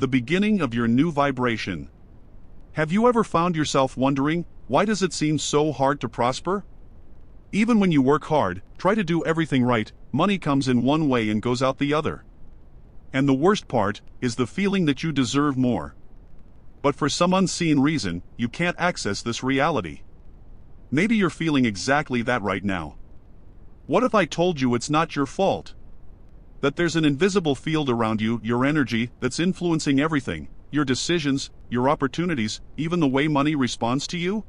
the beginning of your new vibration. Have you ever found yourself wondering, why does it seem so hard to prosper? Even when you work hard, try to do everything right, money comes in one way and goes out the other. And the worst part is the feeling that you deserve more. But for some unseen reason, you can't access this reality. Maybe you're feeling exactly that right now. What if I told you it's not your fault? That there's an invisible field around you, your energy, that's influencing everything, your decisions, your opportunities, even the way money responds to you?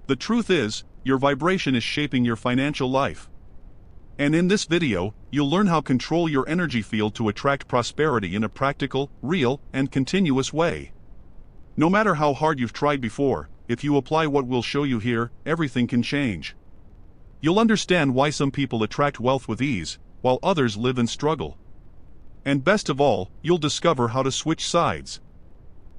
The truth is, your vibration is shaping your financial life. And in this video, you'll learn how to control your energy field to attract prosperity in a practical, real, and continuous way. No matter how hard you've tried before, if you apply what we'll show you here, everything can change. You'll understand why some people attract wealth with ease, while others live in struggle. And best of all, you'll discover how to switch sides.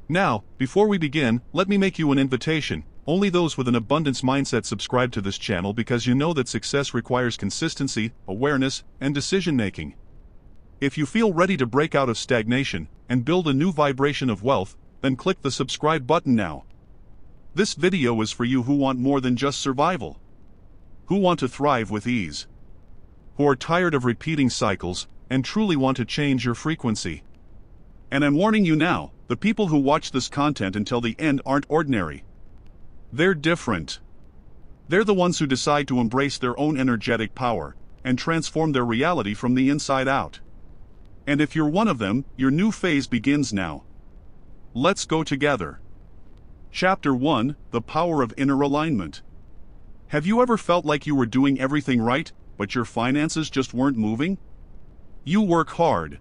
Now, before we begin, let me make you an invitation. Only those with an abundance mindset subscribe to this channel because you know that success requires consistency, awareness, and decision-making. If you feel ready to break out of stagnation and build a new vibration of wealth, then click the subscribe button now. This video is for you who want more than just survival. Who want to thrive with ease. Who are tired of repeating cycles and truly want to change your frequency. And I'm warning you now, the people who watch this content until the end aren't ordinary. They're different. They're the ones who decide to embrace their own energetic power and transform their reality from the inside out. And if you're one of them, your new phase begins now. Let's go together. Chapter 1: The Power of Inner Alignment. Have you ever felt like you were doing everything right, but your finances just weren't moving? You work hard.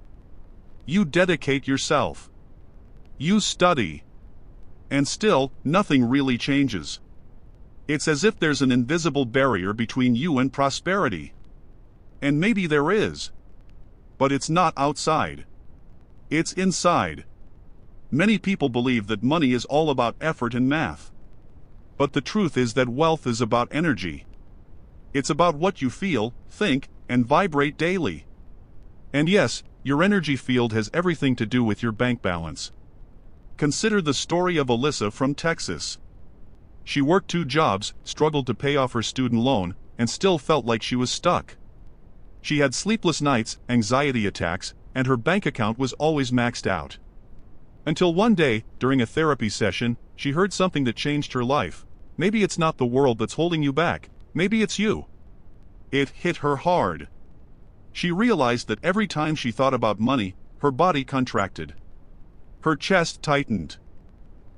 You dedicate yourself. You study. And still, nothing really changes. It's as if there's an invisible barrier between you and prosperity. And maybe there is. But it's not outside. It's inside. Many people believe that money is all about effort and math. But the truth is that wealth is about energy. It's about what you feel, think, and vibrate daily. And yes, your energy field has everything to do with your bank balance. Consider the story of Alyssa from Texas. She worked 2 jobs, struggled to pay off her student loan, and still felt like she was stuck. She had sleepless nights, anxiety attacks, and her bank account was always maxed out. Until one day, during a therapy session, she heard something that changed her life. Maybe it's not the world that's holding you back, maybe it's you. It hit her hard. She realized that every time she thought about money, her body contracted. Her chest tightened.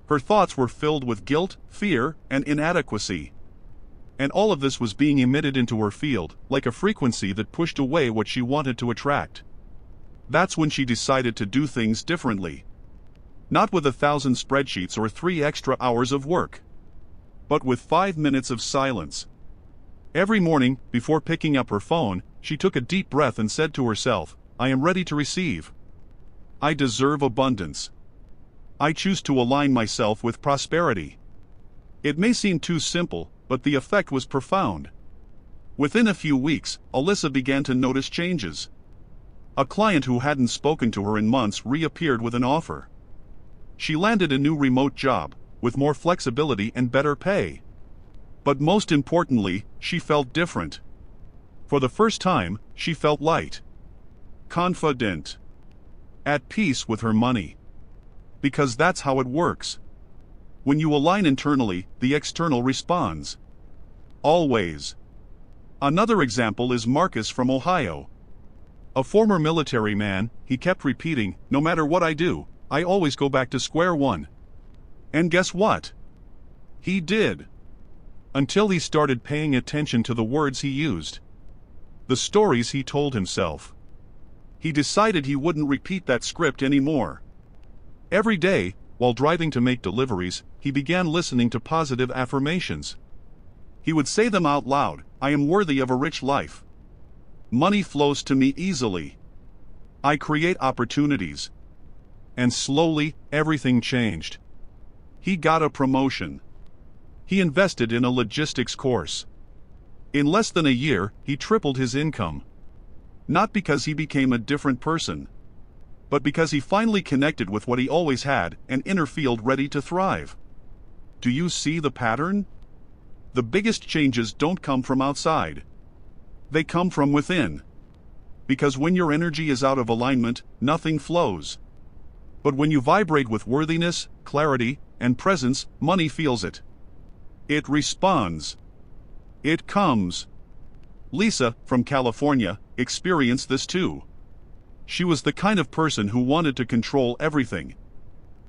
Her thoughts were filled with guilt, fear, and inadequacy. And all of this was being emitted into her field, like a frequency that pushed away what she wanted to attract. That's when she decided to do things differently. Not with 1,000 spreadsheets or 3 extra hours of work. But with 5 minutes of silence. Every morning, before picking up her phone, she took a deep breath and said to herself, "I am ready to receive. I deserve abundance. I choose to align myself with prosperity." It may seem too simple, but the effect was profound. Within a few weeks, Alyssa began to notice changes. A client who hadn't spoken to her in months reappeared with an offer. She landed a new remote job, with more flexibility and better pay. But most importantly, she felt different. For the first time, she felt light. Confident. At peace with her money. Because that's how it works. When you align internally, the external responds. Always. Another example is Marcus from Ohio. A former military man, he kept repeating, "No matter what I do, I always go back to square one." And guess what? He did. Until he started paying attention to the words he used. The stories he told himself. He decided he wouldn't repeat that script anymore. Every day, while driving to make deliveries, he began listening to positive affirmations. He would say them out loud, "I am worthy of a rich life. Money flows to me easily. I create opportunities." And slowly, everything changed. He got a promotion. He invested in a logistics course. In less than a year, he tripled his income. Not because he became a different person, but because he finally connected with what he always had, an inner field ready to thrive. Do you see the pattern? The biggest changes don't come from outside. They come from within. Because when your energy is out of alignment, nothing flows. But when you vibrate with worthiness, clarity, and presence, money feels it. It responds. It comes. Lisa, from California, experienced this too. She was the kind of person who wanted to control everything.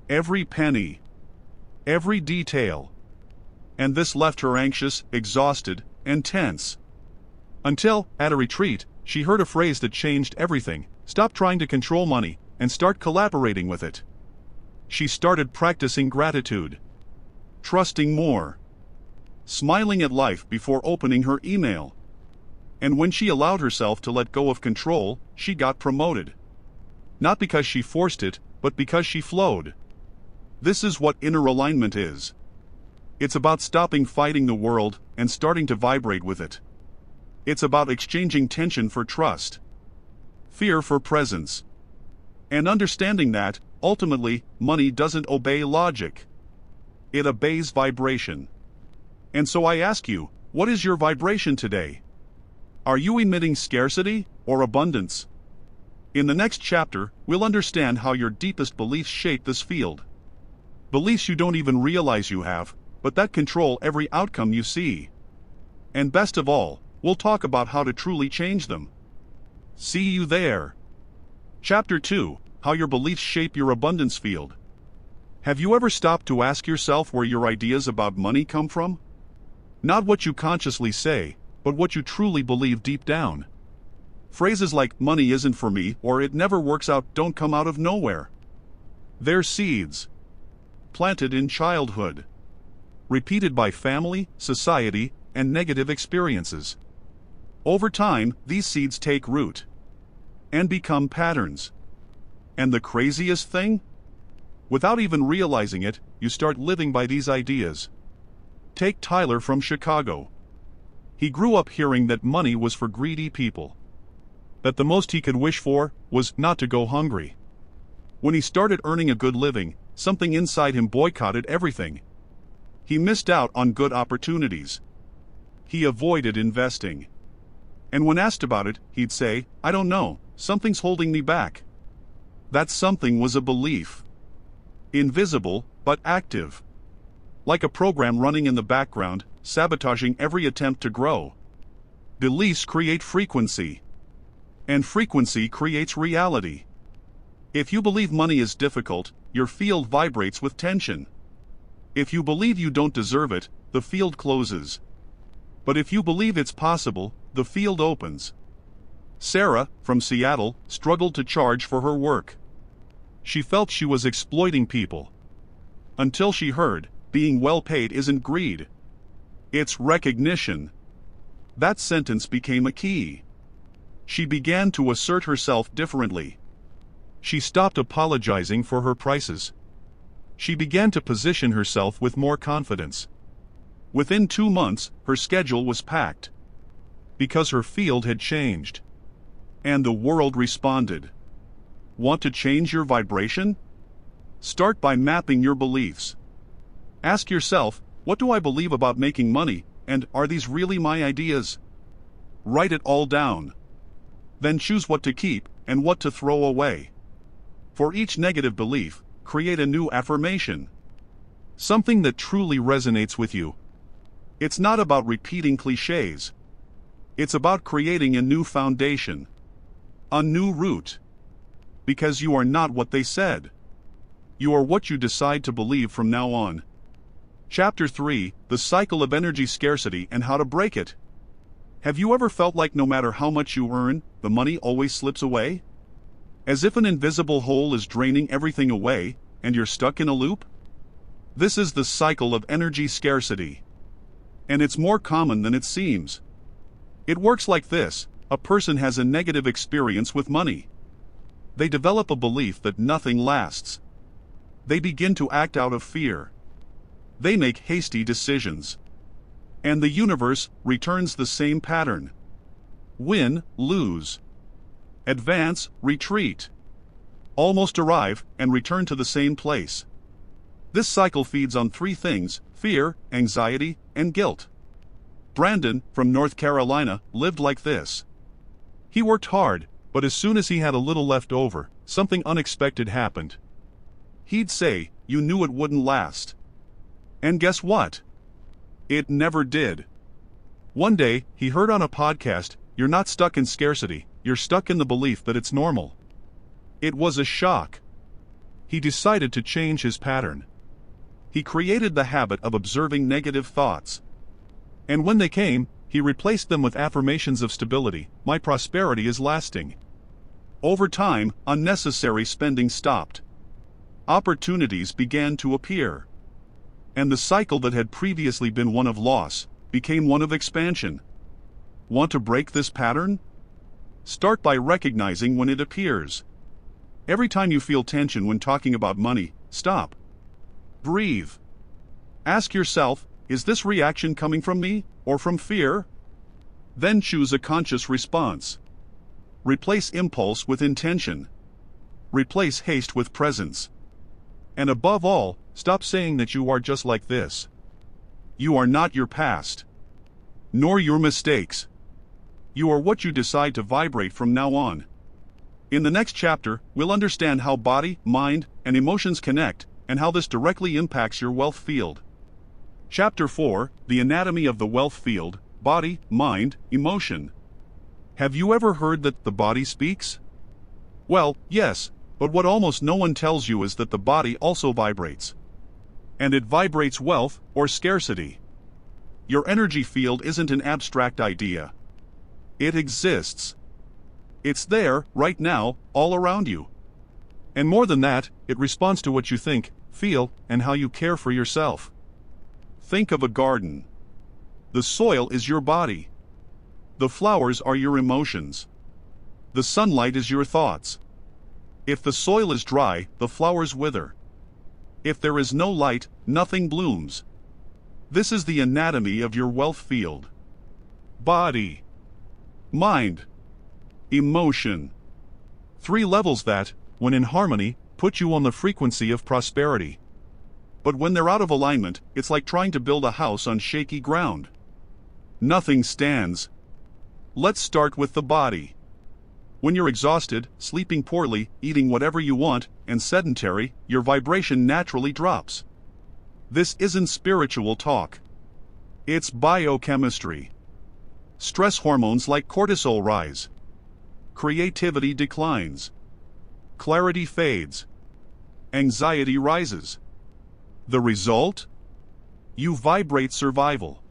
Every penny. Every detail. And this left her anxious, exhausted, and tense. Until, at a retreat, she heard a phrase that changed everything: stop trying to control money, and start collaborating with it. She started practicing gratitude. Trusting more. Smiling at life before opening her email. And when she allowed herself to let go of control, she got promoted. Not because she forced it, but because she flowed. This is what inner alignment is. It's about stopping fighting the world and starting to vibrate with it. It's about exchanging tension for trust, fear for presence, and understanding that, ultimately, money doesn't obey logic. It obeys vibration. And so I ask you, what is your vibration today? Are you emitting scarcity or abundance? In the next chapter, we'll understand how your deepest beliefs shape this field. Beliefs you don't even realize you have, but that control every outcome you see. And best of all, we'll talk about how to truly change them. See you there. Chapter 2: How your beliefs shape your abundance field. Have you ever stopped to ask yourself where your ideas about money come from? Not what you consciously say, but what you truly believe deep down. Phrases like "money isn't for me" or "it never works out" don't come out of nowhere. They're seeds. Planted in childhood. Repeated by family, society, and negative experiences. Over time, these seeds take root. And become patterns. And the craziest thing? Without even realizing it, you start living by these ideas. Take Tyler from Chicago. He grew up hearing that money was for greedy people. That the most he could wish for was not to go hungry. When he started earning a good living, something inside him boycotted everything. He missed out on good opportunities. He avoided investing. And when asked about it, he'd say, "I don't know, something's holding me back." That something was a belief. Invisible, but active. Like a program running in the background, sabotaging every attempt to grow. Beliefs create frequency. And frequency creates reality. If you believe money is difficult, your field vibrates with tension. If you believe you don't deserve it, the field closes. But if you believe it's possible, the field opens. Sarah, from Seattle, struggled to charge for her work. She felt she was exploiting people. Until she heard, being well paid isn't greed. It's recognition. That sentence became a key. She began to assert herself differently. She stopped apologizing for her prices. She began to position herself with more confidence. Within 2 months, her schedule was packed. Because her field had changed. And the world responded. Want to change your vibration? Start by mapping your beliefs. Ask yourself, what do I believe about making money, and are these really my ideas? Write it all down. Then choose what to keep and what to throw away. For each negative belief, create a new affirmation. Something that truly resonates with you. It's not about repeating cliches. It's about creating a new foundation. A new root. Because you are not what they said. You are what you decide to believe from now on. Chapter 3: The Cycle of Energy Scarcity and How to Break It. Have you ever felt like no matter how much you earn, the money always slips away? As if an invisible hole is draining everything away, and you're stuck in a loop? This is the cycle of energy scarcity. And it's more common than it seems. It works like this: a person has a negative experience with money. They develop a belief that nothing lasts. They begin to act out of fear. They make hasty decisions. And the universe returns the same pattern. Win, lose. Advance, retreat. almost arrive, and return to the same place. This cycle feeds on three things: fear, anxiety, and guilt. Brandon, from North Carolina, lived like this. He worked hard, but as soon as he had a little left over, something unexpected happened. He'd say, "You knew it wouldn't last." And guess what? It never did. One day, he heard on a podcast, "You're not stuck in scarcity, you're stuck in the belief that it's normal." It was a shock. He decided to change his pattern. He created the habit of observing negative thoughts. And when they came, he replaced them with affirmations of stability. "My prosperity is lasting." Over time, unnecessary spending stopped. Opportunities began to appear. And the cycle that had previously been one of loss became one of expansion. Want to break this pattern? Start by recognizing when it appears. Every time you feel tension when talking about money, stop. Breathe. Ask yourself, is this reaction coming from me, or from fear? Then choose a conscious response. Replace impulse with intention. Replace haste with presence. And above all, stop saying that you are just like this. You are not your past, nor your mistakes. You are what you decide to vibrate from now on. In the next chapter, we'll understand how body, mind, and emotions connect, and how this directly impacts your wealth field. Chapter 4, The Anatomy of the Wealth Field, Body, Mind, Emotion. Have you ever heard that the body speaks? Well, yes, but what almost no one tells you is that the body also vibrates. And it vibrates wealth, or scarcity. Your energy field isn't an abstract idea. It exists. It's there, right now, all around you. And more than that, it responds to what you think, feel, and how you care for yourself. Think of a garden. The soil is your body. The flowers are your emotions. The sunlight is your thoughts. If the soil is dry, the flowers wither. If there is no light, nothing blooms. This is the anatomy of your wealth field. Body, mind, emotion. Three levels that, when in harmony, put you on the frequency of prosperity. But when they're out of alignment, it's like trying to build a house on shaky ground. Nothing stands. Let's start with the body. When you're exhausted, sleeping poorly, eating whatever you want, and sedentary, your vibration naturally drops. This isn't spiritual talk. It's biochemistry. Stress hormones like cortisol rise. Creativity declines. Clarity fades. Anxiety rises. The result? You vibrate survival.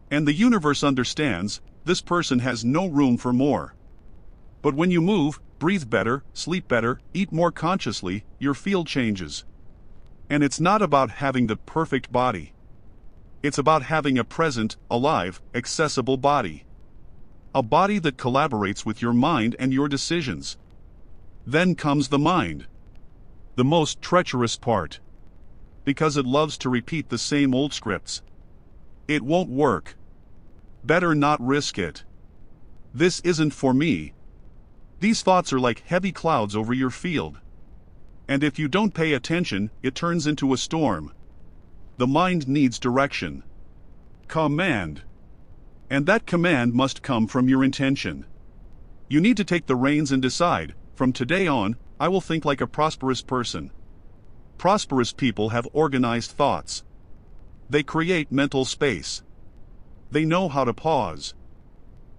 And the universe understands, this person has no room for more. But when you move, breathe better, sleep better, eat more consciously, your field changes. And it's not about having the perfect body. It's about having a present, alive, accessible body. A body that collaborates with your mind and your decisions. Then comes the mind. The most treacherous part. Because it loves to repeat the same old scripts. It won't work. Better not risk it. This isn't for me. These thoughts are like heavy clouds over your field. And if you don't pay attention, it turns into a storm. The mind needs direction. Command. And that command must come from your intention. You need to take the reins and decide, from today on, I will think like a prosperous person. Prosperous people have organized thoughts. They create mental space. They know how to pause.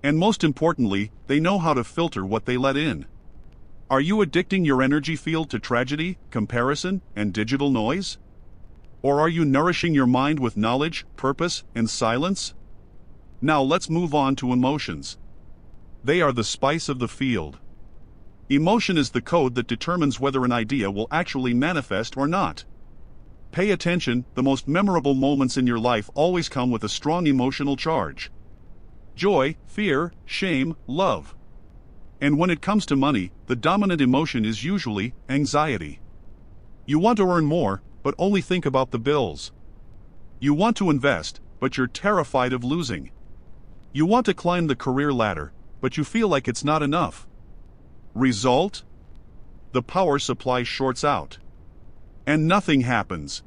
And most importantly, they know how to filter what they let in. Are you addicting your energy field to tragedy, comparison, and digital noise? Or are you nourishing your mind with knowledge, purpose, and silence? Now let's move on to emotions. They are the spice of the field. Emotion is the code that determines whether an idea will actually manifest or not. Pay attention, the most memorable moments in your life always come with a strong emotional charge. Joy, fear, shame, love. And when it comes to money, the dominant emotion is usually anxiety. You want to earn more, but only think about the bills. You want to invest, but you're terrified of losing. You want to climb the career ladder, but you feel like it's not enough. Result? the power supply shorts out. And nothing happens.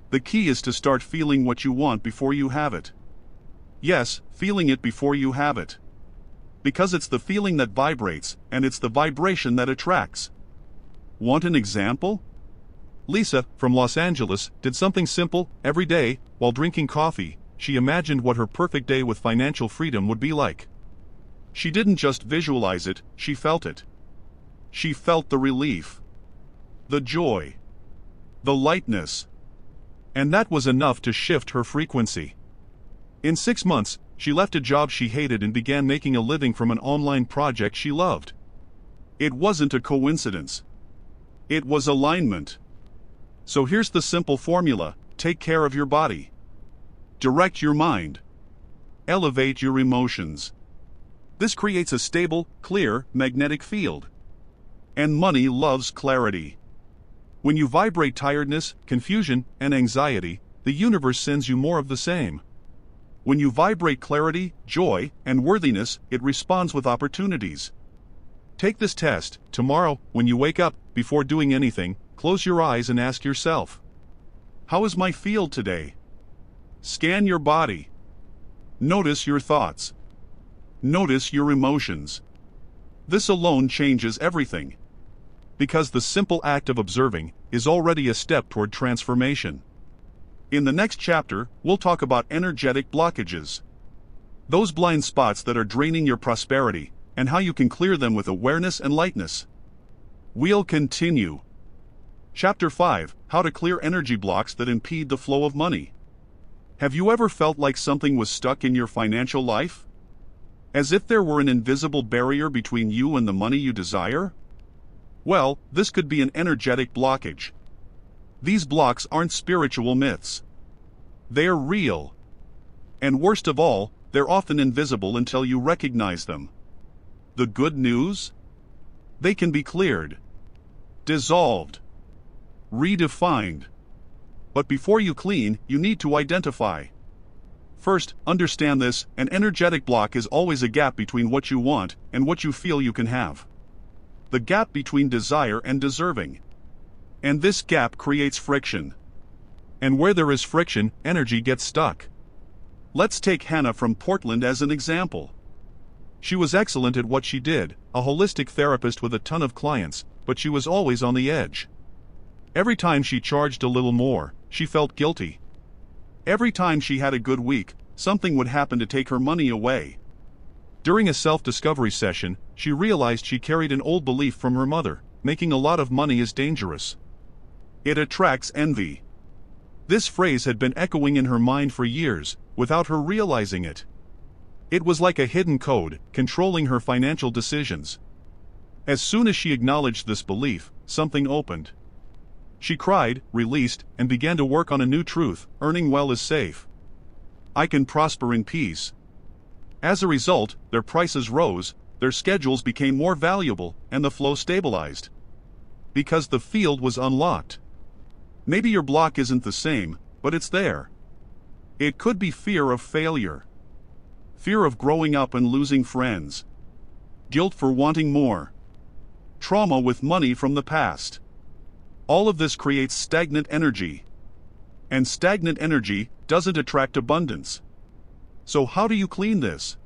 The key is to start feeling what you want before you have it. Yes, feeling it before you have it. Because it's the feeling that vibrates, and it's the vibration that attracts. Want an example? Lisa, from Los Angeles, did something simple. Every day, while drinking coffee, she imagined what her perfect day with financial freedom would be like. She didn't just visualize it, she felt it. She felt the relief, the joy, the lightness. And that was enough to shift her frequency. In 6 months, she left a job she hated and began making a living from an online project she loved. It wasn't a coincidence. It was alignment. So here's the simple formula: take care of your body. Direct your mind. Elevate your emotions. This creates a stable, clear, magnetic field. And money loves clarity. When you vibrate tiredness, confusion, and anxiety, the universe sends you more of the same. When you vibrate clarity, joy, and worthiness, it responds with opportunities. Take this test. Tomorrow, when you wake up, before doing anything, close your eyes and ask yourself, how is my field today? Scan your body. Notice your thoughts. Notice your emotions. This alone changes everything. Because the simple act of observing is already a step toward transformation. In the next chapter, we'll talk about energetic blockages. Those blind spots that are draining your prosperity, and how you can clear them with awareness and lightness. We'll continue. Chapter 5: How to clear energy blocks that impede the flow of money. Have you ever felt like something was stuck in your financial life? As if there were an invisible barrier between you and the money you desire? Well, this could be an energetic blockage. These blocks aren't spiritual myths. They're real. And worst of all, they're often invisible until you recognize them. The good news? They can be cleared, dissolved, redefined. But before you clean, you need to identify. First, understand this: an energetic block is always a gap between what you want and what you feel you can have. The gap between desire and deserving. And this gap creates friction. And where there is friction, energy gets stuck. Let's take Hannah from Portland as an example. She was excellent at what she did, a holistic therapist with a ton of clients, but she was always on the edge. Every time she charged a little more, she felt guilty. Every time she had a good week, something would happen to take her money away. During a self-discovery session, she realized she carried an old belief from her mother: making a lot of money is dangerous. It attracts envy. This phrase had been echoing in her mind for years, without her realizing it. It was like a hidden code, controlling her financial decisions. As soon as she acknowledged this belief, something opened. She cried, released, and began to work on a new truth: earning well is safe. I can prosper in peace. As a result, their prices rose, their schedules became more valuable, and the flow stabilized. Because the field was unlocked. Maybe your block isn't the same, but it's there. It could be fear of failure. Fear of growing up and losing friends. Guilt for wanting more. Trauma with money from the past. All of this creates stagnant energy. And stagnant energy doesn't attract abundance. So how do you clean this?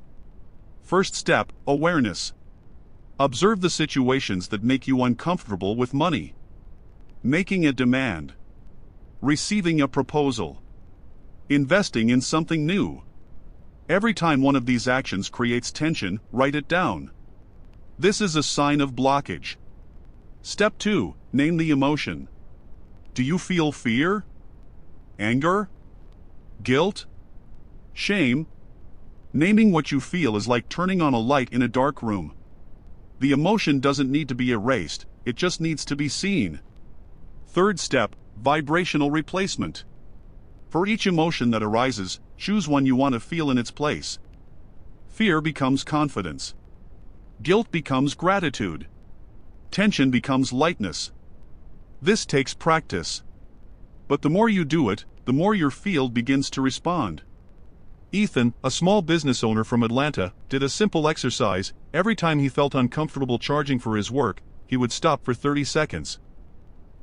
First step: awareness. Observe the situations that make you uncomfortable with money. Making a demand. Receiving a proposal. Investing in something new. Every time one of these actions creates tension, write it down. This is a sign of blockage. Step 2: name the emotion. Do you feel fear? Anger? Guilt? Shame? Naming what you feel is like turning on a light in a dark room. The emotion doesn't need to be erased, it just needs to be seen. Third step: vibrational replacement. For each emotion that arises, choose one you want to feel in its place. Fear becomes confidence. Guilt becomes gratitude. Tension becomes lightness. This takes practice. But the more you do it, the more your field begins to respond. Ethan, a small business owner from Atlanta, did a simple exercise. Every time he felt uncomfortable charging for his work, he would stop for 30 seconds.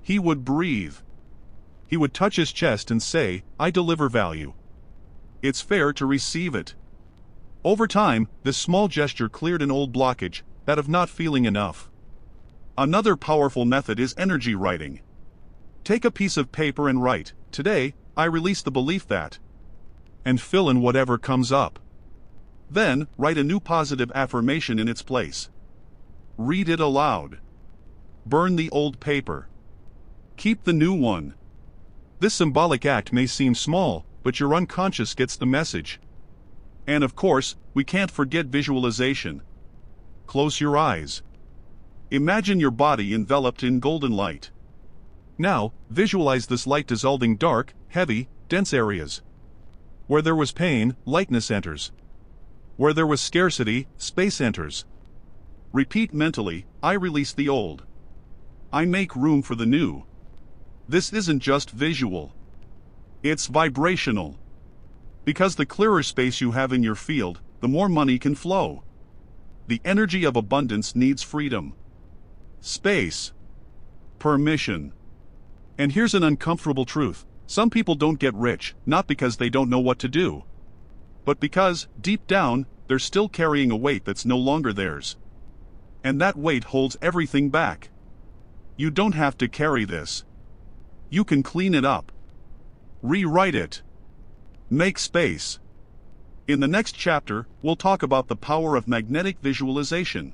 He would breathe. He would touch his chest and say, "I deliver value. It's fair to receive it." Over time, this small gesture cleared an old blockage, that of not feeling enough. Another powerful method is energy writing. Take a piece of paper and write, "Today, I release the belief that," and fill in whatever comes up. Then, write a new positive affirmation in its place. Read it aloud. Burn the old paper. Keep the new one. This symbolic act may seem small, but your unconscious gets the message. And of course, we can't forget visualization. Close your eyes. Imagine your body enveloped in golden light. Now, visualize this light dissolving dark, heavy, dense areas. Where there was pain, lightness enters. Where there was scarcity, space enters. Repeat mentally, "I release the old. I make room for the new." This isn't just visual. It's vibrational. Because the clearer space you have in your field, the more money can flow. The energy of abundance needs freedom, space, permission. And here's an uncomfortable truth. Some people don't get rich, not because they don't know what to do, but because, deep down, they're still carrying a weight that's no longer theirs. And that weight holds everything back. You don't have to carry this. You can clean it up. Rewrite it. Make space. In the next chapter, we'll talk about the power of magnetic visualization.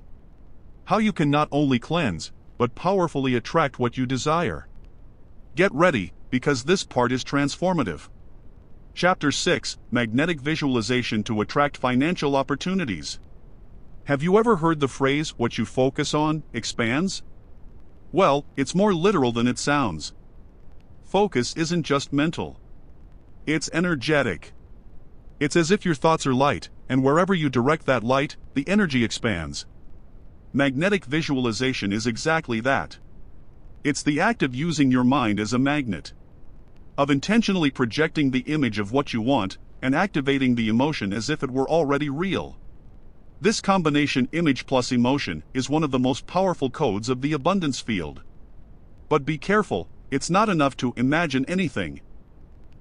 How you can not only cleanse, but powerfully attract what you desire. Get ready, because this part is transformative. Chapter 6, Magnetic Visualization to Attract Financial Opportunities. Have you ever heard the phrase, "What you focus on, expands"? Well, it's more literal than it sounds. Focus isn't just mental. It's energetic. It's as if your thoughts are light, and wherever you direct that light, the energy expands. Magnetic visualization is exactly that. It's the act of using your mind as a magnet, of intentionally projecting the image of what you want, and activating the emotion as if it were already real. This combination, image plus emotion, is one of the most powerful codes of the abundance field. But be careful, it's not enough to imagine anything.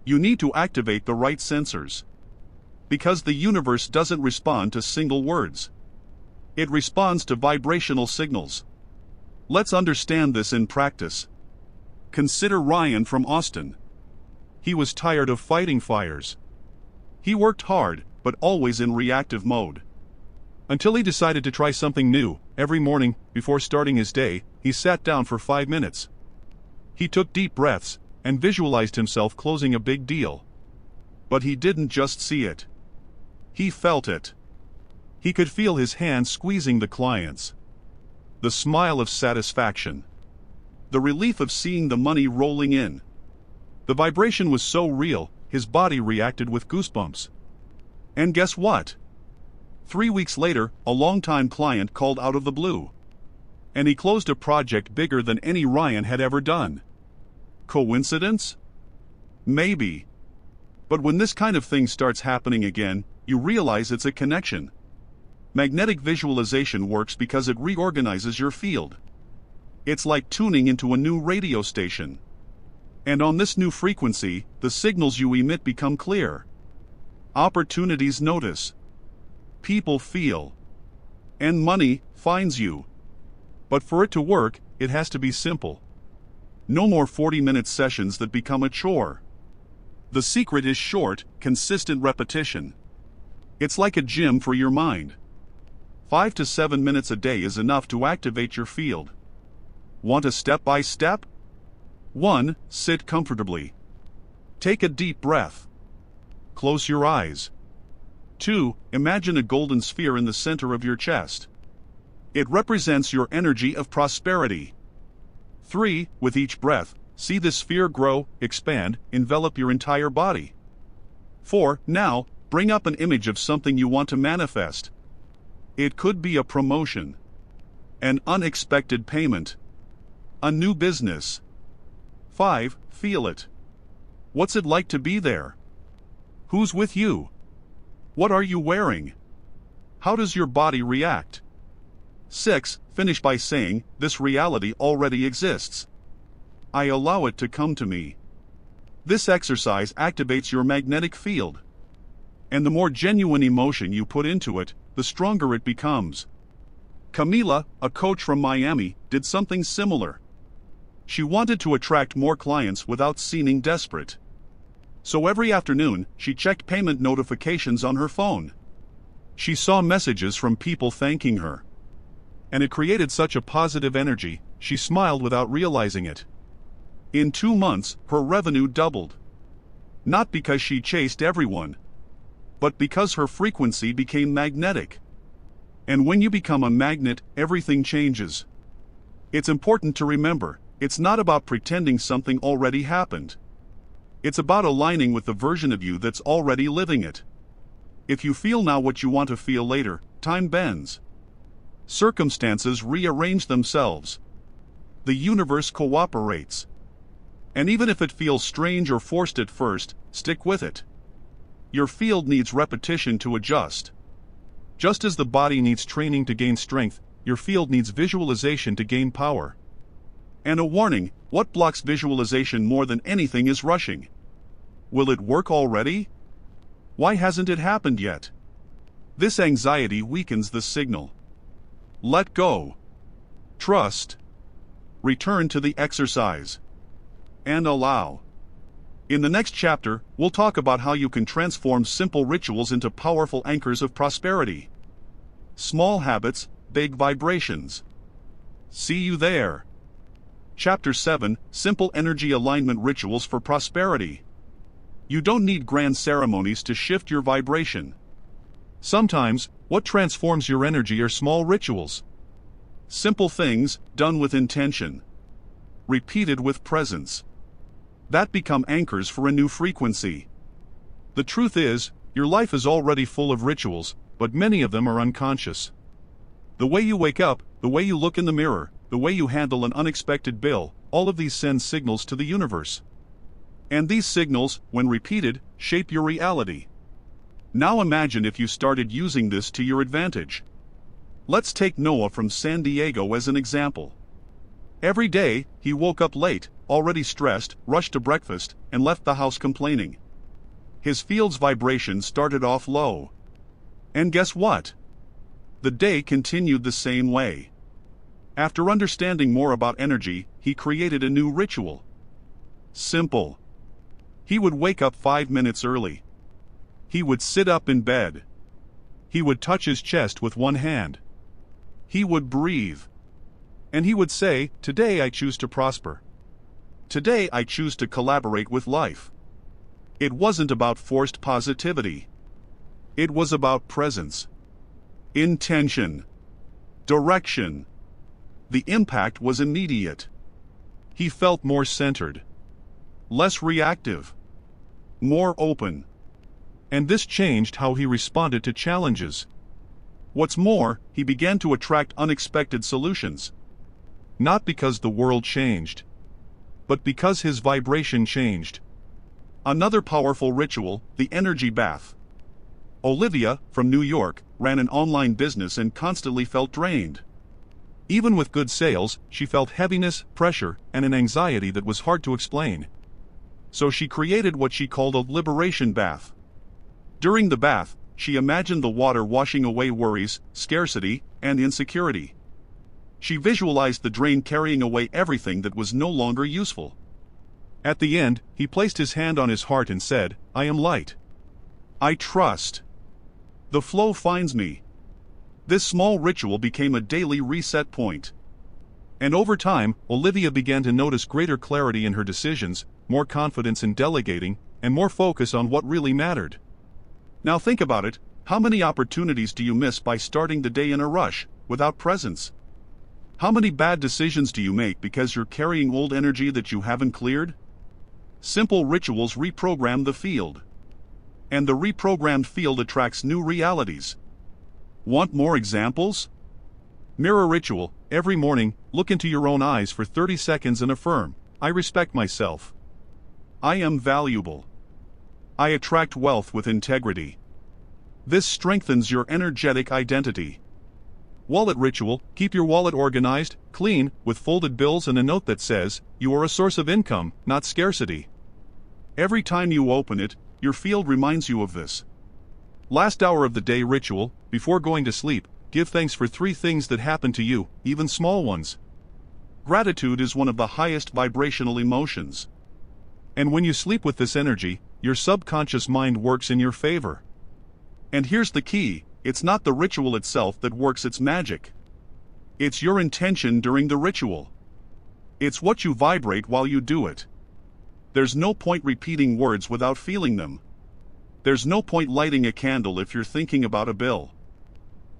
You need to activate the right sensors. Because the universe doesn't respond to single words. It responds to vibrational signals. Let's understand this in practice. Consider Ryan from Austin. He was tired of fighting fires. He worked hard, but always in reactive mode. Until he decided to try something new. Every morning, before starting his day, he sat down for 5 minutes. He took deep breaths, and visualized himself closing a big deal. But he didn't just see it. He felt it. He could feel his hands squeezing the clients. The smile of satisfaction. The relief of seeing the money rolling in. The vibration was so real, his body reacted with goosebumps. And guess what? 3 weeks later, a longtime client called out of the blue. And he closed a project bigger than any Ryan had ever done. Coincidence? Maybe. But when this kind of thing starts happening again, you realize it's a connection. Magnetic visualization works because it reorganizes your field. It's like tuning into a new radio station. And on this new frequency, the signals you emit become clear. Opportunities notice. People feel. And money finds you. But for it to work, it has to be simple. No more 40-minute sessions that become a chore. The secret is short, consistent repetition. It's like a gym for your mind. 5 to 7 minutes a day is enough to activate your field. Want a step-by-step? 1. Sit comfortably. Take a deep breath. Close your eyes. 2. Imagine a golden sphere in the center of your chest. It represents your energy of prosperity. 3. With each breath, see the sphere grow, expand, envelop your entire body. 4. Now, bring up an image of something you want to manifest. It could be a promotion, an unexpected payment, a new business. 5. Feel it. What's it like to be there? Who's with you? What are you wearing? How does your body react? 6. Finish by saying, this reality already exists. I allow it to come to me. This exercise activates your magnetic field. And the more genuine emotion you put into it, the stronger it becomes. Camila, a coach from Miami, did something similar. She wanted to attract more clients without seeming desperate. So every afternoon, she checked payment notifications on her phone. She saw messages from people thanking her. And it created such a positive energy, she smiled without realizing it. In 2 months, her revenue doubled. Not because she chased everyone, but because her frequency became magnetic. And when you become a magnet, everything changes. It's important to remember, it's not about pretending something already happened. It's about aligning with the version of you that's already living it. If you feel now what you want to feel later, time bends. Circumstances rearrange themselves. The universe cooperates. And even if it feels strange or forced at first, stick with it. Your field needs repetition to adjust. Just as the body needs training to gain strength, your field needs visualization to gain power. And a warning, what blocks visualization more than anything is rushing. Will it work already? Why hasn't it happened yet? This anxiety weakens the signal. Let go. Trust. Return to the exercise. And allow. In the next chapter, we'll talk about how you can transform simple rituals into powerful anchors of prosperity. Small habits, big vibrations. See you there. Chapter 7, Simple Energy Alignment Rituals for Prosperity. You don't need grand ceremonies to shift your vibration. Sometimes, what transforms your energy are small rituals. Simple things, done with intention. Repeated with presence. That become anchors for a new frequency. The truth is, your life is already full of rituals, but many of them are unconscious. The way you wake up, the way you look in the mirror, the way you handle an unexpected bill, all of these send signals to the universe. And these signals, when repeated, shape your reality. Now imagine if you started using this to your advantage. Let's take Noah from San Diego as an example. Every day, he woke up late, already stressed, rushed to breakfast, and left the house complaining. His field's vibration started off low. And guess what? The day continued the same way. After understanding more about energy, he created a new ritual. Simple. He would wake up 5 minutes early. He would sit up in bed. He would touch his chest with one hand. He would breathe. And he would say, "Today I choose to prosper. Today I choose to collaborate with life." It wasn't about forced positivity. It was about presence. Intention. Direction. The impact was immediate. He felt more centered. Less reactive. More open. And this changed how he responded to challenges. What's more, he began to attract unexpected solutions. Not because the world changed, but because his vibration changed. Another powerful ritual, the energy bath. Olivia, from New York, ran an online business and constantly felt drained. Even with good sales, she felt heaviness, pressure, and an anxiety that was hard to explain. So she created what she called a liberation bath. During the bath, she imagined the water washing away worries, scarcity, and insecurity. She visualized the drain carrying away everything that was no longer useful. At the end, he placed his hand on his heart and said, "I am light. I trust. The flow finds me." This small ritual became a daily reset point. And over time, Olivia began to notice greater clarity in her decisions, more confidence in delegating, and more focus on what really mattered. Now think about it, how many opportunities do you miss by starting the day in a rush, without presence? How many bad decisions do you make because you're carrying old energy that you haven't cleared? Simple rituals reprogram the field. And the reprogrammed field attracts new realities. Want more examples? Mirror ritual. Every morning, look into your own eyes for 30 seconds and affirm, "I respect myself. I am valuable. I attract wealth with integrity." This strengthens your energetic identity. Wallet ritual: keep your wallet organized, clean, with folded bills and a note that says, "You are a source of income, not scarcity." Every time you open it, your field reminds you of this. Last hour of the day ritual: before going to sleep, give thanks for 3 things that happen to you, even small ones. Gratitude is one of the highest vibrational emotions. And when you sleep with this energy, your subconscious mind works in your favor. And here's the key: it's not the ritual itself that works its magic. It's your intention during the ritual. It's what you vibrate while you do it. There's no point repeating words without feeling them. There's no point lighting a candle if you're thinking about a bill.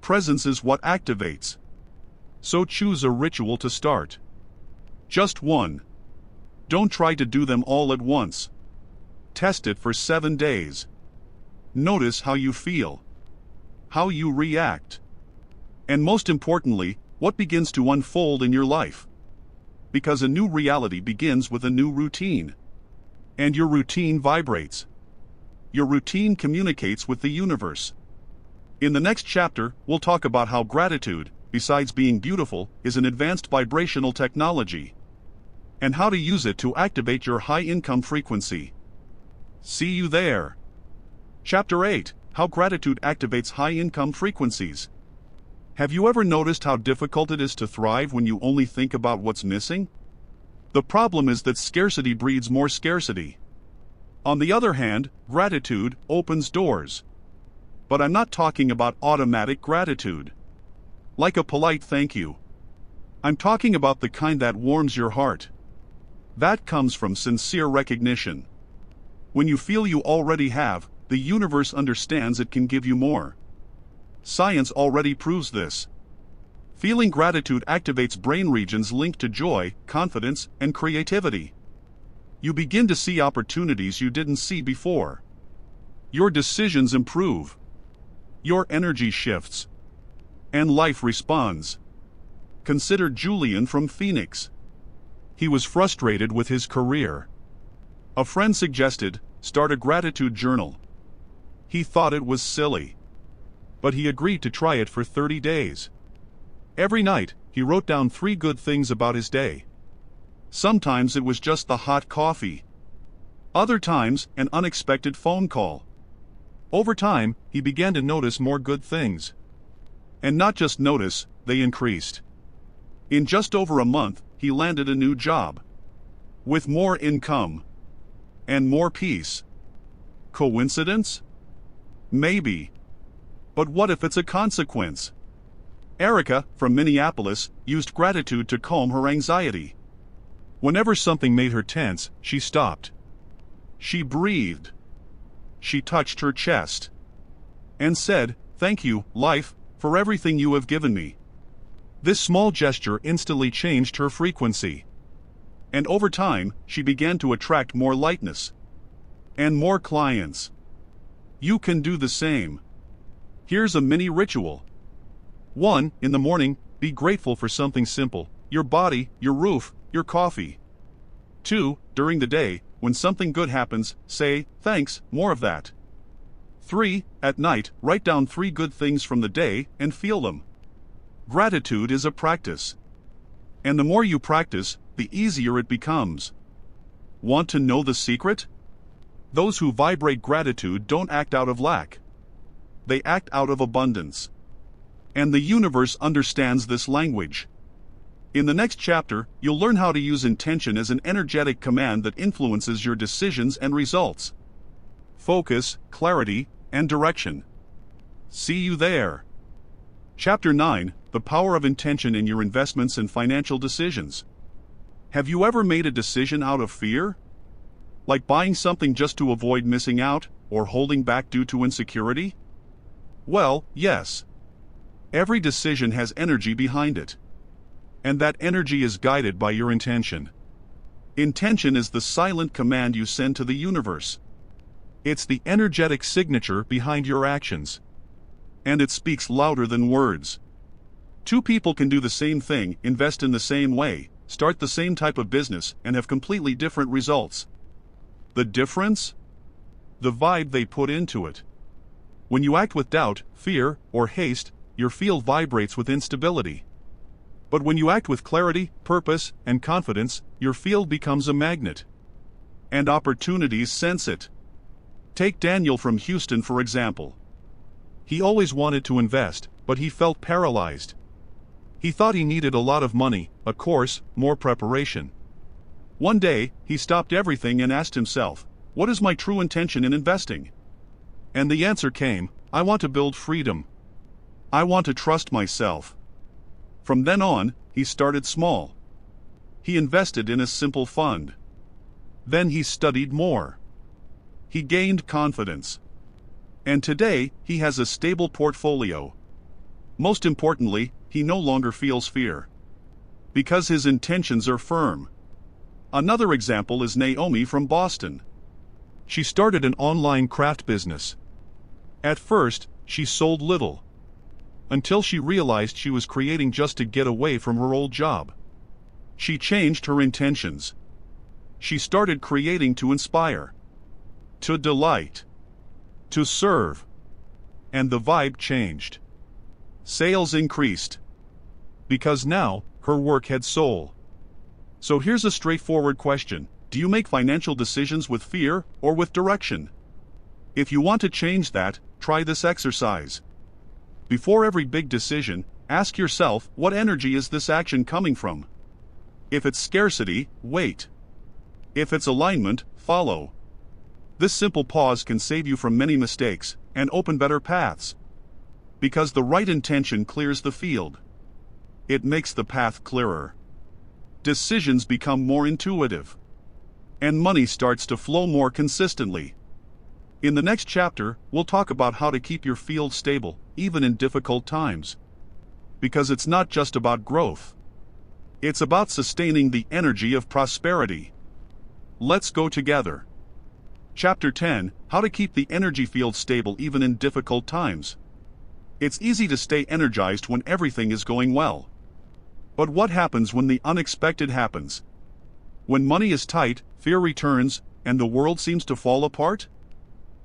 Presence is what activates. So choose a ritual to start. Just one. Don't try to do them all at once. Test it for 7 days. Notice how you feel, how you react, and most importantly, what begins to unfold in your life. Because a new reality begins with a new routine. And your routine vibrates. Your routine communicates with the universe. In the next chapter, we'll talk about how gratitude, besides being beautiful, is an advanced vibrational technology, and how to use it to activate your high income frequency. See you there. Chapter 8: How Gratitude Activates High Income Frequencies. Have you ever noticed how difficult it is to thrive when you only think about what's missing? The problem is that scarcity breeds more scarcity. On the other hand, gratitude opens doors. But I'm not talking about automatic gratitude, like a polite thank you. I'm talking about the kind that warms your heart. That comes from sincere recognition. When you feel you already have, the universe understands it can give you more. Science already proves this. Feeling gratitude activates brain regions linked to joy, confidence, and creativity. You begin to see opportunities you didn't see before. Your decisions improve. Your energy shifts. And life responds. Consider Julian from Phoenix. He was frustrated with his career. A friend suggested, start a gratitude journal. He thought it was silly. But he agreed to try it for 30 days. Every night, he wrote down 3 good things about his day. Sometimes it was just the hot coffee. Other times, an unexpected phone call. Over time, he began to notice more good things. And not just notice, they increased. In just over a month, he landed a new job. With more income. And more peace. Coincidence? Maybe. But what if it's a consequence? Erica, from Minneapolis, used gratitude to calm her anxiety. Whenever something made her tense, she stopped. She breathed. She touched her chest. And said, "Thank you, life, for everything you have given me." This small gesture instantly changed her frequency. And over time, she began to attract more lightness. And more clients. You can do the same. Here's a mini ritual. 1. In the morning, be grateful for something simple: your body, your roof, your coffee. 2. During the day, when something good happens, say, "Thanks, more of that." 3. At night, write down 3 good things from the day and feel them. Gratitude is a practice. And the more you practice, the easier it becomes. Want to know the secret? Those who vibrate gratitude don't act out of lack. They act out of abundance. And the universe understands this language. In the next chapter, you'll learn how to use intention as an energetic command that influences your decisions and results. Focus, clarity, and direction. See you there. Chapter 9: The Power of Intention in Your Investments and Financial Decisions. Have you ever made a decision out of fear? Like buying something just to avoid missing out, or holding back due to insecurity? Well, yes. Every decision has energy behind it. And that energy is guided by your intention. Intention is the silent command you send to the universe. It's the energetic signature behind your actions. And it speaks louder than words. 2 people can do the same thing, invest in the same way, start the same type of business, and have completely different results. The difference? The vibe they put into it. When you act with doubt, fear, or haste, your field vibrates with instability. But when you act with clarity, purpose, and confidence, your field becomes a magnet. And opportunities sense it. Take Daniel from Houston for example. He always wanted to invest, but he felt paralyzed. He thought he needed a lot of money, a course, more preparation. One day, he stopped everything and asked himself, what is my true intention in investing? And the answer came, I want to build freedom. I want to trust myself. From then on, he started small. He invested in a simple fund. Then he studied more. He gained confidence. And today, he has a stable portfolio. Most importantly, he no longer feels fear. Because his intentions are firm. Another example is Naomi from Boston. She started an online craft business. At first, she sold little. Until she realized she was creating just to get away from her old job. She changed her intentions. She started creating to inspire. To delight. To serve. And the vibe changed. Sales increased. Because now, her work had soul. So here's a straightforward question. Do you make financial decisions with fear or with direction? If you want to change that, try this exercise. Before every big decision, ask yourself, what energy is this action coming from? If it's scarcity, wait. If it's alignment, follow. This simple pause can save you from many mistakes and open better paths. Because the right intention clears the field. It makes the path clearer. Decisions become more intuitive. And money starts to flow more consistently. In the next chapter, we'll talk about how to keep your field stable, even in difficult times. Because it's not just about growth. It's about sustaining the energy of prosperity. Let's go together. Chapter 10, How to Keep the Energy Field Stable Even in Difficult Times. It's easy to stay energized when everything is going well. But what happens when the unexpected happens? When money is tight, fear returns, and the world seems to fall apart?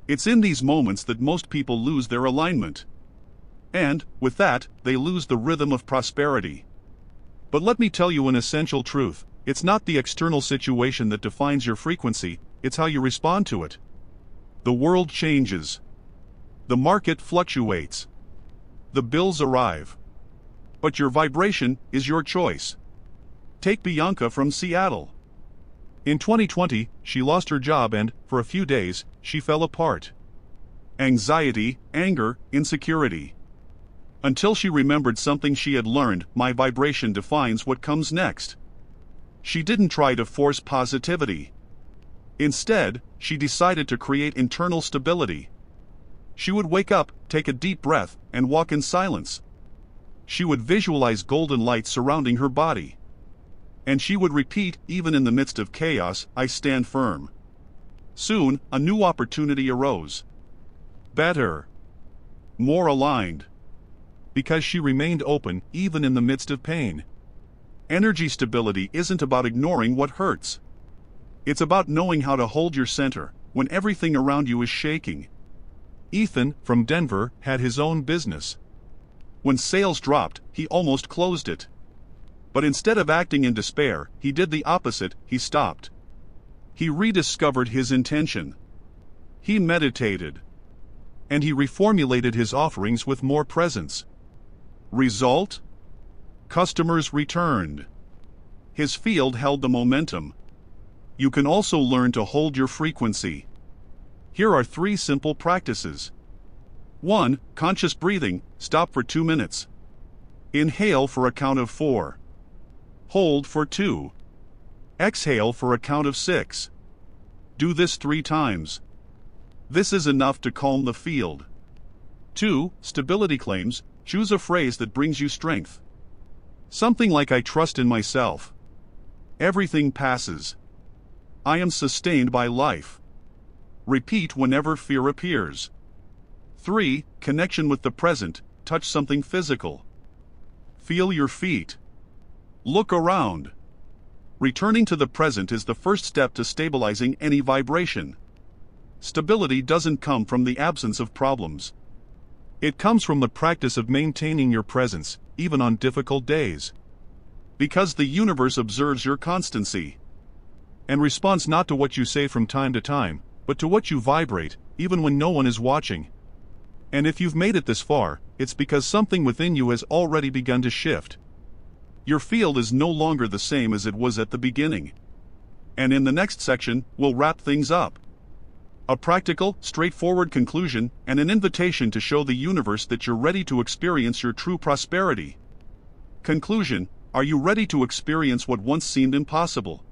It's in these moments that most people lose their alignment. And, with that, they lose the rhythm of prosperity. But let me tell you an essential truth. It's not the external situation that defines your frequency, it's how you respond to it. The world changes. The market fluctuates. The bills arrive. But your vibration is your choice. Take Bianca from Seattle. In 2020, she lost her job and, for a few days, she fell apart. Anxiety, anger, insecurity. Until she remembered something she had learned, my vibration defines what comes next. She didn't try to force positivity. Instead, she decided to create internal stability. She would wake up, take a deep breath, and walk in silence. She would visualize golden light surrounding her body. And she would repeat, even in the midst of chaos, I stand firm. Soon, a new opportunity arose. Better. More aligned. Because she remained open, even in the midst of pain. Energy stability isn't about ignoring what hurts. It's about knowing how to hold your center, when everything around you is shaking. Ethan, from Denver, had his own business. When sales dropped, he almost closed it. But instead of acting in despair, he did the opposite, he stopped. He rediscovered his intention. He meditated. And he reformulated his offerings with more presence. Result? Customers returned. His field held the momentum. You can also learn to hold your frequency. Here are 3 simple practices. 1. Conscious breathing, stop for 2 minutes. Inhale for a count of 4. Hold for 2. Exhale for a count of 6. Do this 3 times. This is enough to calm the field. 2. Stability claims, choose a phrase that brings you strength. Something like I trust in myself. Everything passes. I am sustained by life. Repeat whenever fear appears. 3. Connection with the present, touch something physical. Feel your feet. Look around. Returning to the present is the first step to stabilizing any vibration. Stability doesn't come from the absence of problems. It comes from the practice of maintaining your presence, even on difficult days. Because the universe observes your constancy and responds not to what you say from time to time, but to what you vibrate, even when no one is watching. And if you've made it this far, it's because something within you has already begun to shift. Your field is no longer the same as it was at the beginning. And in the next section, we'll wrap things up. A practical, straightforward conclusion, and an invitation to show the universe that you're ready to experience your true prosperity. Conclusion: are you ready to experience what once seemed impossible?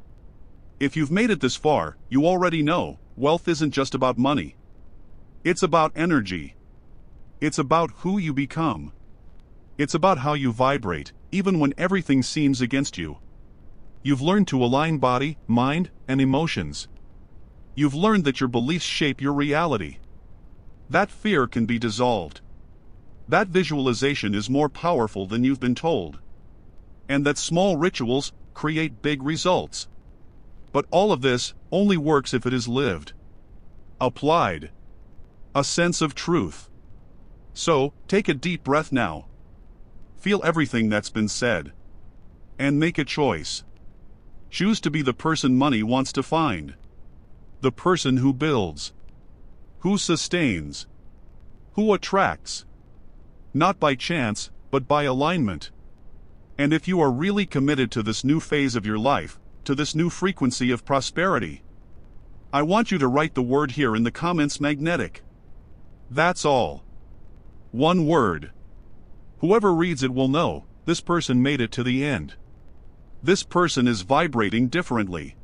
If you've made it this far, you already know, wealth isn't just about money. It's about energy. It's about who you become. It's about how you vibrate, even when everything seems against you. You've learned to align body, mind, and emotions. You've learned that your beliefs shape your reality. That fear can be dissolved. That visualization is more powerful than you've been told. And that small rituals create big results. But all of this only works if it is lived. Applied. A sense of truth. So, take a deep breath now. Feel everything that's been said. And make a choice. Choose to be the person money wants to find. The person who builds. Who sustains. Who attracts. Not by chance, but by alignment. And if you are really committed to this new phase of your life, to this new frequency of prosperity, I want you to write the word here in the comments: magnetic. That's all. One word. Whoever reads it will know, this person made it to the end. This person is vibrating differently.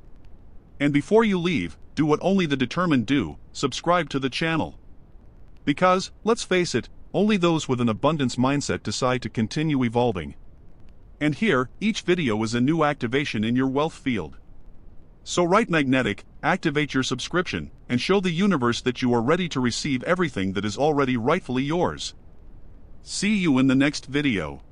And before you leave, do what only the determined do: subscribe to the channel. Because, let's face it, only those with an abundance mindset decide to continue evolving. And here, each video is a new activation in your wealth field. So write magnetic, activate your subscription, and show the universe that you are ready to receive everything that is already rightfully yours. See you in the next video.